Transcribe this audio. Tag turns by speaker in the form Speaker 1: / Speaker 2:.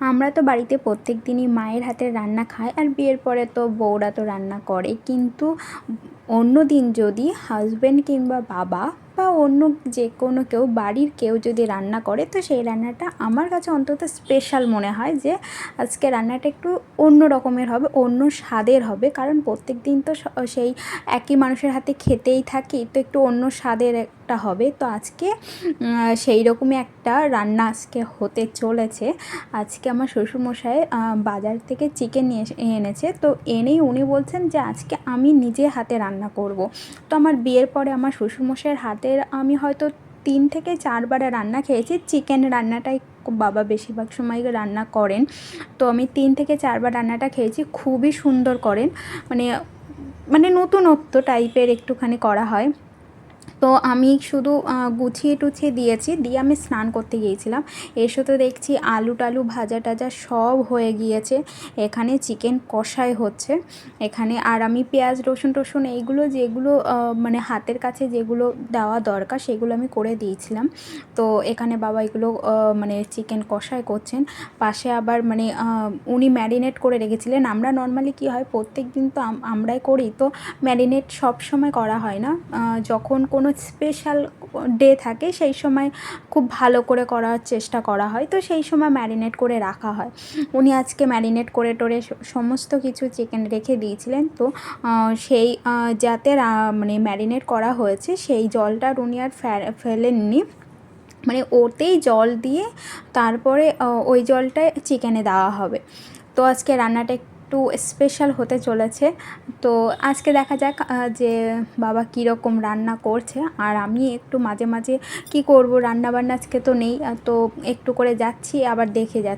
Speaker 1: আমরা তো বাড়িতে প্রত্যেক দিনই মায়ের হাতের রান্না খাই, আর বিয়ের পরে তো বউরা তো রান্না করে। কিন্তু অন্য দিন যদি হাজব্যান্ড কিংবা বাবা বা অন্য যে কোনো কেউ, বাড়ির কেউ যদি রান্না করে, তো সেই রান্নাটা আমার কাছে অন্তত স্পেশাল মনে হয় যে আজকে রান্নাটা একটু অন্য রকমের হবে, অন্য স্বাদের হবে। কারণ প্রত্যেক দিন তো সেই একই মানুষের হাতে খেতেই থাকি, তো একটু অন্য স্বাদের একটা হবে। তো আজকে সেই রকমই একটা রান্না আজকে হতে চলেছে। আজকে আমার শ্বশুরমশাই বাজার থেকে চিকেন নিয়ে এনেছে। তো এনেই উনি বলছেন যে আজকে আমি নিজে হাতে রান্না করব। তো আমার বিয়ের পরে আমার শ্বশুরমশাইয়ের হাতের আমি হয়তো 3 থেকে 4 বার রান্না খেয়েছি। চিকেন রান্নাটাই বাবা বেশিরভাগ সময় রান্না করেন। তো আমি 3 থেকে 4 বার রান্নাটা খেয়েছি। খুবই সুন্দর করেন, মানে মানে নতুনত্ব টাইপের একটুখানি করা হয়। তো আমি শুধু গুছিয়ে টুছিয়ে দিয়েছি, দিয়ে আমি স্নান করতে গিয়েছিলাম। এসে তো দেখছি আলু টালু ভাজা টাজা সব হয়ে গিয়েছে। এখানে চিকেন কষাই হচ্ছে এখানে। আর আমি পেঁয়াজ রসুন টসুন এইগুলো যেগুলো মানে হাতের কাছে যেগুলো দেওয়া দরকার সেগুলো আমি করে দিয়েছিলাম। তো এখানে বাবা এগুলো মানে চিকেন কষাই করছেন। পাশে আবার মানে উনি ম্যারিনেট করে রেখেছিলেন। আমরা নর্মালি কী হয়, প্রত্যেক দিন তো আমরাই করি, তো ম্যারিনেট সব সময় করা হয় না। যখন কোনো স্পেশাল ডে থাকে সেই সময় খুব ভালো করে করার চেষ্টা করা হয়, তো সেই সময় ম্যারিনেট করে রাখা হয়। উনি আজকে ম্যারিনেট করে টোরে সমস্ত কিছু চিকেন রেখে দিয়েছিলেন। তো সেই যাতে মানে ম্যারিনেট করা হয়েছে সেই জলটা আর উনি আর ফেলেননি, মানে ওতেই জল দিয়ে তারপরে ওই জলটাই চিকেনে দেওয়া হবে। তো আজকে রান্নাটা একটু স্পেশাল হতে চলেছে। তো আজকে দেখা যাক যে বাবা কীরকম রান্না করছে। আর আমি একটু মাঝে মাঝে কী করব, রান্নাবান্না আজকে তো নেই, তো একটু করে যাচ্ছি আবার দেখে যাচ্ছি।